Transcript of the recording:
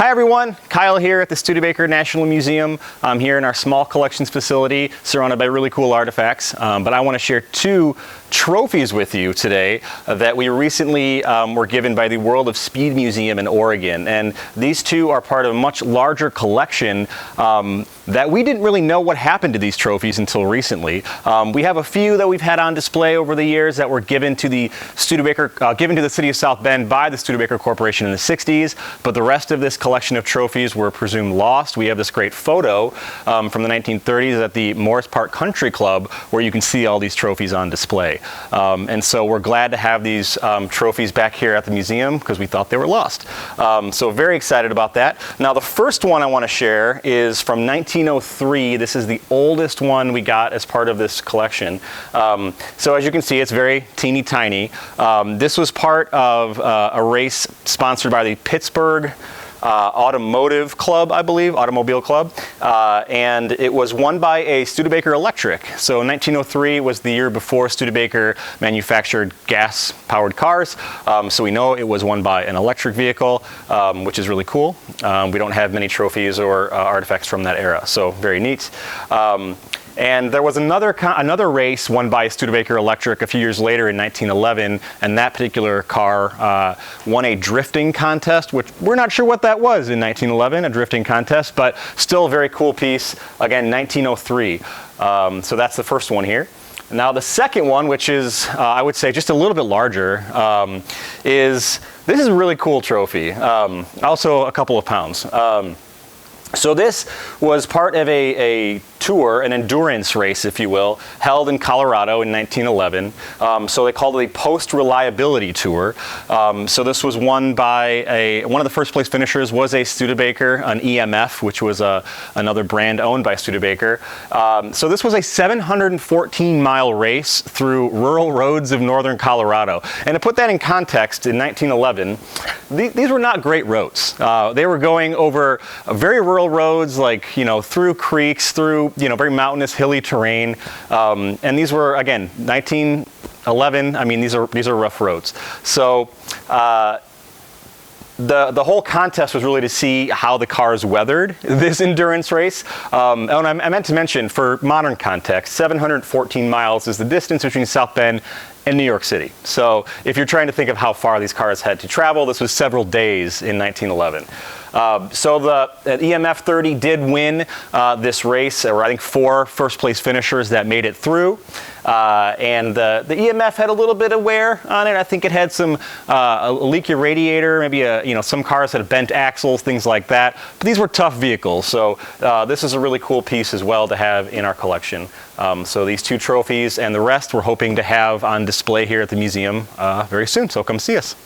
Hi everyone, Kyle here at the Studebaker National Museum. I'm here in our small collections facility surrounded by really cool artifacts, but I want to share two trophies with you today that we recently were given by the World of Speed Museum in Oregon. And these two are part of a much larger collection that we didn't really know what happened to these trophies until recently. We have a few that we've had on display over the years that were given to the given to the city of South Bend by the Studebaker Corporation in the 60s, but the rest of this collection of trophies were presumed lost. We have this great photo from the 1930s at the Morris Park Country Club where you can see all these trophies on display. And so we're glad to have these trophies back here at the museum because we thought they were lost. So very excited about that. Now the first one I want to share is from 1903. This is the oldest one we got as part of this collection. So as you can see, it's very teeny tiny. This was part of a race sponsored by the Pittsburgh Automotive Club, I believe, Automobile Club, and it was won by a Studebaker Electric. So 1903 was the year before Studebaker manufactured gas-powered cars, so we know it was won by an electric vehicle, which is really cool. We don't have many trophies or artifacts from that era, so very neat. And there was another race won by Studebaker Electric a few years later in 1911, and that particular car won a drifting contest, which we're not sure what that was in 1911, a drifting contest, but still a very cool piece. Again, 1903. So that's the first one here. Now the second one, which is, I would say, just a little bit larger, this is a really cool trophy, also a couple of pounds. So this was part of a tour, an endurance race, if you will, held in Colorado in 1911. So they called it a post-reliability tour. So this was won by one of the first place finishers was a Studebaker, an EMF, which was another brand owned by Studebaker. So this was a 714-mile race through rural roads of northern Colorado. And to put that in context, in 1911, these were not great roads. They were going over very rural roads, like, through creeks, through, very mountainous, hilly terrain. And these were, again, 1911. I mean, these are rough roads. So the whole contest was really to see how the cars weathered this endurance race. And I meant to mention, for modern context, 714 miles is the distance between South Bend and New York City. So if you're trying to think of how far these cars had to travel, this was several days in 1911. So the EMF 30 did win this race. There were, I think, 4 first-place finishers that made it through. And the EMF had a little bit of wear on it. I think it had some a leaky radiator, maybe some cars had bent axles, things like that. But these were tough vehicles, so this is a really cool piece as well to have in our collection. So these two trophies and the rest we're hoping to have on display here at the museum very soon. So come see us.